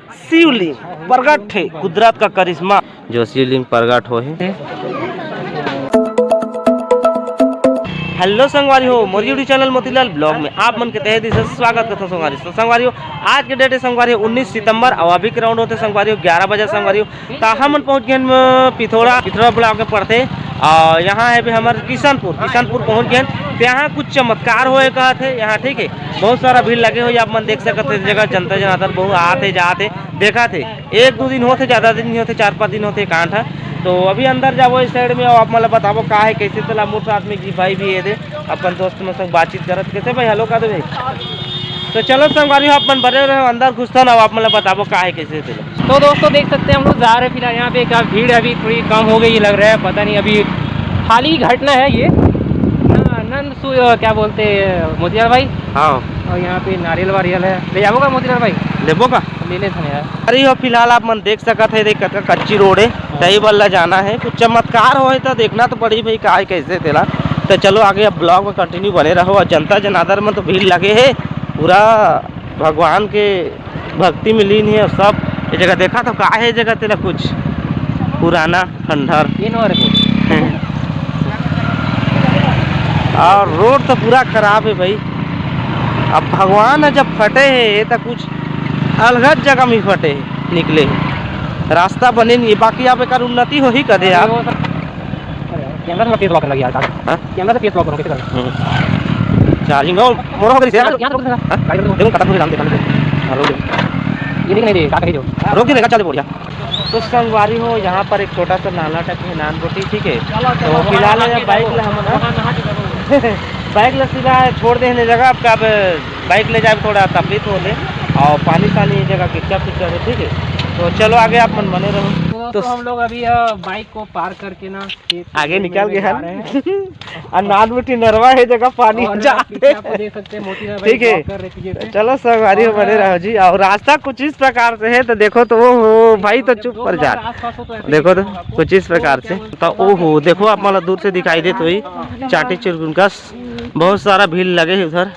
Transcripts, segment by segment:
शिवलिंग प्रगट है कुदरत का करिश्मा जो शिवलिंग प्रगट हो है। हेलो संगवारी हो मोर यूट्यूब चैनल मोतीलाल ब्लॉग में आप मन के तहे दिल से स्वागत करता हूं संगवारी। तो संगवारी हो आज के डेट है संगवारी 19 सितंबर और अभी के राउंड होते संगवारी हो 11 बजे संगवारी हो तो हम पहुंच गए पिथौरा ब्लॉक में पढ़ते और यहाँ है भी हमारे किशनपुर पहुंच गए। तो यहाँ कुछ चमत्कार होए कहते हैं यहाँ, ठीक है। बहुत सारा भीड़ लगे हुए आप मन देख सकते जगह जनता जनार्दन बहुत आते जाते देखा थे। 1-2 दिन होते, ज़्यादा दिन नहीं होते, 4-5 दिन होते कांठ है। तो अभी अंदर जाओ इस साइड में और आप मतलब बताओ का है कैसे चला मोट साथ में जी भाई भी ये दे अपन दोस्त में सब बातचीत करत कैसे भाई हेलो का दे भाई। तो चलो संगवारी अपन बने रहे अंदर घुसता ना आप मतलब बताओ का है कैसे चलो। तो दोस्तों देख सकते हैं हम लोग जा रहे हैं फिलहाल यहाँ पे क्या भीड़ अभी थोड़ी कम हो गई लग रहा है, पता नहीं अभी खाली घटना है ये नंद क्या बोलते हैं मोतीलाल भाई। हाँ और यहाँ पे नारियल वारियल है, ले जाओ का मोतीलाल भाई लेबो का ले लेते हैं यार। अरे हो फिलहाल आप मन देख सकत है देख कच्ची रोड है दही बल्ला जाना है। कुछ चमत्कार हो तो देखना तो पड़ी भाई का है कैसे तेला। तो चलो आगे अब ब्लॉग में कंटिन्यू बने रहो। और जनता जनार्दन में तो भीड़ लगे है पूरा भगवान के भक्ति में लीन है। और सब ये जगह देखा तो का है जगह तेरा कुछ पुराना खंडहर और रोड तो पूरा खराब है भाई। अब भगवान जब फटे है तो कुछ अलग जगह में फटे है निकले है, रास्ता बने नहीं। बाकी आप एक उन्नति हो ही करे आप कैमरा से फेस लॉक लग गया है, कैमरा से फेस लॉक करो कैसे करना चार्जिंग और मोर हो गई से यहां रोक देना गाड़ी देखो कटा पूरे नाम देखा ये देख नहीं दे का कहीं जो रोक देगा चले बढ़िया। तो संगवारी हो यहाँ पर एक छोटा सा नाला टक है नान रोटी, ठीक है। तो फिलहाल बाइक ले हम बाइक ले सीधा छोड़ दे जगह आपका अब बाइक ले जाए थोड़ा तकलीफ हो ले और पानी जगह किच्चा पिच्चा है, ठीक है। तो चलो आगे आप मन बने रहो। तो हम लोग अभी बाइक को पार करके ना आगे निकल गए हैं और नान रोटी नरवा है जगह पानी जाते देख सकते हैं मोतीलाल भाई, ठीक है। चलो संगवारी बने रहो जी। और रास्ता कुछ इस प्रकार से है तो देखो तो वो हो भाई तो चुप पर जा देखो तो कुछ इस प्रकार से तो ओहो देखो आप मतलब दूर से दिखाई दे तो ही चाटी चिरगुन का बहुत सारा भीड़ लगे है उधर।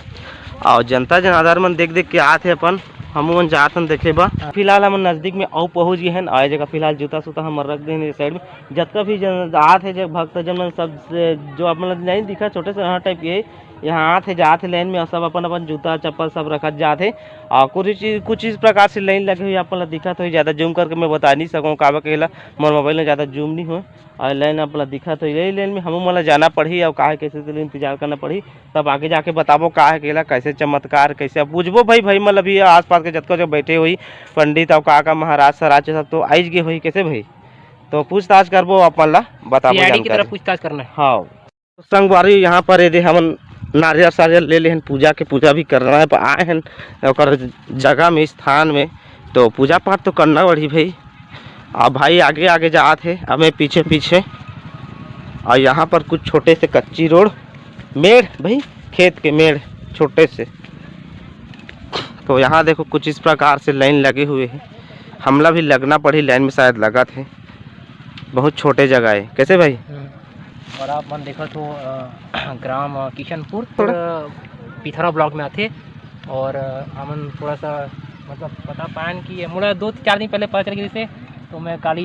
और जनता जनार्दन मन देख के आते अपन हम जात हम देखे बा। फिलहाल हम नजदीक में औ पहुँच गए हैं। आ जगह फिलहाल जूता सूता हम रख दें साइड में जितना भी आते है जब भक्त जन सब जो आप मतलब नहीं दिखा छोटे से हाँ टाइप के यहाँ आते जाते लाइन में और सब अपन अपन जूता चप्पल सब रखा जाते और कुछ इस प्रकार से लाइन लगी हुई अपन दिखा तो ज़्यादा जूम करके मैं बता नहीं सकूँ का अकेला मोर मोबाइल में ज़्यादा जूम नहीं हो और लाइन अपना दिखा तो यही लाइन में हम मतलब जाना पड़ी और का कैसे तो इंतजार करना पड़ी तब आगे जाके बताबो का है केला कैसे चमत्कार कैसे अब बुझबो भाई मतलब ये आस पास के जतको जो बैठे हुई पंडित और का महाराज सराज सब तो आइज गए हुई कैसे भाई तो पूछताछ करबो अपन ला बताबो की तरफ पूछताछ करना है। हाँ संगवारी यहाँ पर यदि हम नारियल सारियल ले लें पूजा के पूजा भी करना है आए हैं और जगह में स्थान में तो पूजा पाठ तो करना पड़ी भाई। अब भाई आगे आगे जाते हैं हमें पीछे पीछे और यहाँ पर कुछ छोटे से कच्ची रोड मेड़ भाई खेत के मेड़ छोटे से तो यहाँ देखो कुछ इस प्रकार से लाइन लगे हुए हैं। हमला भी लगना पड़ी लाइन में शायद लगा थे बहुत छोटे जगह है कैसे भाई। और आप मन देखो तो ग्राम किशनपुर पिथौरा ब्लॉक में आते और हमन थोड़ा सा मतलब पता पान कि मुड़ा 2-4 दिन पहले पता चल गई से तो मैं काली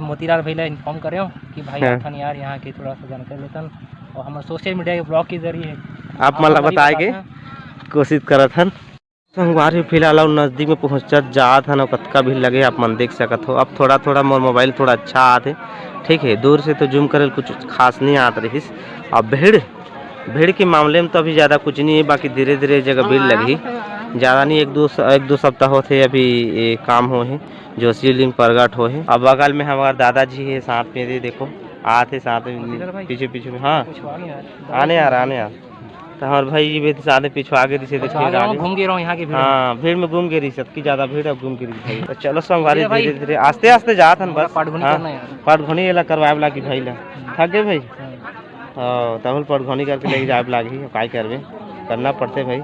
मोतीलाल भाई इन्फॉर्म कर रहा हूँ कि भाई आथन यार यहाँ की थोड़ा सा जानकारी लेतन और हम सोशल मीडिया के ब्लॉग के जरिए आप मतलब बताएंगे कोशिश करत हन। संगवारी फिलहाल और नज़दीक में पहुँच जात हन और कतका भी लगे आप मन देख सकत हो। अब थोड़ा मोबाइल थोड़ा अच्छा आते, ठीक है। दूर से तो जूम करे कुछ खास नहीं आत रही। अब भीड़ के मामले में तो अभी ज़्यादा कुछ नहीं है, बाकी धीरे धीरे जगह भीड़ लगी ज़्यादा नहीं। एक दो सप्ताह होते अभी ये काम हो है जो शिवलिंग प्रगट हो है। अब बगल में हमारे दादाजी है साथ में देखो आते साथ में पीछे में हाँ आने यार तो हमारे भाई जी भी साथ पीछे आगे दिसे घूम गे रहा यहाँ की हाँ भीड़ में घूम के रही सबकी ज़्यादा भीड़ अब घूम के रही। तो चलो संगवारी धीरे धीरे आस्ते आस्ते जात हन बस पटघोनी ला करवाए लागी भाई ला थक गए भाई हाँ तहुल पटघोनी करके लेके जाए लागी काय करवे करना पड़ते भाई।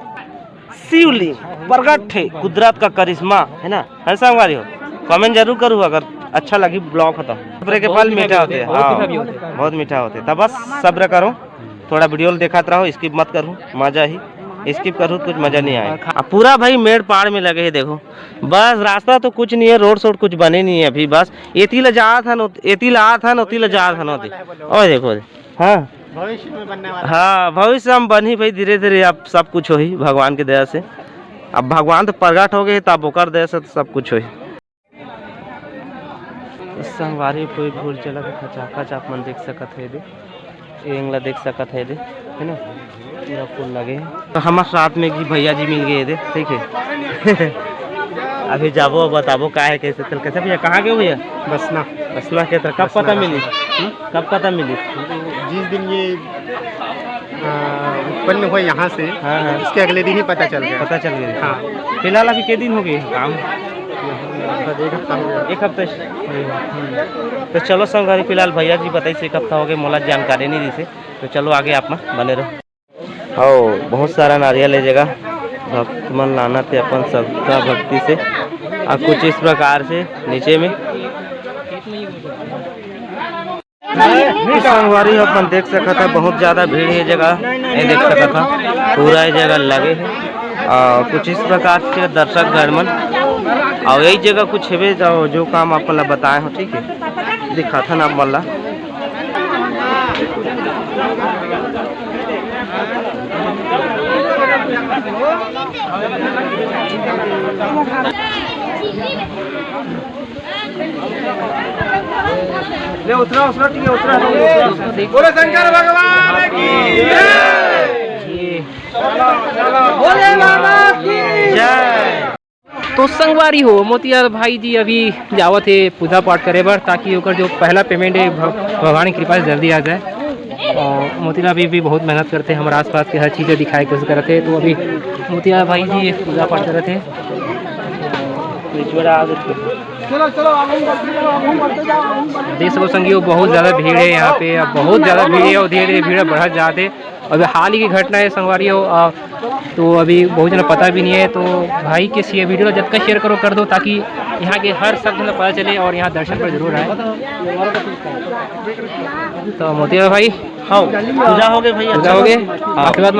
शिवलिंग प्रगट है कुदरत का करिश्मा है ना है संगवारी हो। कमेंट जरूर करूँ अगर अच्छा लगी ब्लॉग होता सब्र के फल मीठा होते हैं बहुत मीठा होते तब बस सब्र करो थोड़ा वीडियो देखा रहो स्किप मत करूँ मजा ही स्किप करूँ कुछ मजा नहीं आया। अब पूरा भाई मेड़ पाड़ में लगे है देखो, बस रास्ता तो कुछ नहीं है, रोड शोड कुछ बने नहीं है अभी, बस एती ला जा था एती ला आ था नोती ला जा था नोती। और देखो हाँ भविष्य में बनने वाला। हाँ भविष्य हम बनी भाई, धीरे धीरे अब सब कुछ हो ही भगवान की दया से। अब भगवान तो प्रगट हो गए तब ओकर दया से सब कुछ हो ही। संगवारी कोई भूल चला खचाखच आप मन देख सकत है एंगला देख सकत है ना, पूरा फूल लगे तो हमारे साथ में जी भैया जी मिल गए थे, ठीक है। अभी जाबो बताबो का है कैसे चल कैसे भैया, कहाँ गए भैया? बसना के तरह। कब पता मिली? कब पता मिली? जिस दिन ये उत्पन्न हुआ यहाँ से, हाँ इसके अगले दिन ही पता चल गया। पता चल गया। हाँ फिलहाल अभी के दिन हो गए काम? एक हफ्ते। तो चलो संगवारी फिलहाल भैया जी बताई से एक हफ्ता हो गए, मोला जानकारी नहीं दी से, तो चलो आगे आप में बने रहो। ओ बहुत सारा नारियल है जगह, भक्त मन लाना थे अपन सबका भक्ति से। अब कुछ इस प्रकार से नीचे में संगवारी अपन देख सकता था, बहुत ज़्यादा भीड़ है जगह, ये देख सकता था पूरा जगह लगे है। और कुछ इस प्रकार से दर्शक गणमन और यही जगह कुछ है जो काम अपन ला बताए हो, ठीक है, दिखा था ना मल्ला। ले उतरा उतरा ठीक है, उतरा बोले शंकर भगवान की जय, बोले बाबा की जय। तो संगवारी हो मोतिया भाई जी अभी जावत है पूजा पाठ करे बर, ताकि ओकर जो पहला पेमेंट है भगवान की कृपा से जल्दी आ जाए। और मोतिया अभी भी बहुत मेहनत करते हैं, हमारे आसपास के हर चीज़ें दिखाए कोशिश करते हैं। तो अभी मोतिया भाई जी पूजा पाठ करते हैं। देख सको संगियो बहुत ज़्यादा भीड़ है यहाँ पे, अब बहुत ज़्यादा भीड़ है और धीरे धीरे भीड़ बढ़ जाते। अभी हाल ही की घटना है संगवारी हो, तो अभी बहुत जना पता भी नहीं है। तो भाई के ये वीडियो जितना शेयर करो कर दो, ताकि यहाँ के हर सब जन पता चले और यहाँ दर्शन पर जरूर आए। तो मोतिया भाई हाँ पूजा हो गए भैया, पूजा हो गए, आशीर्वाद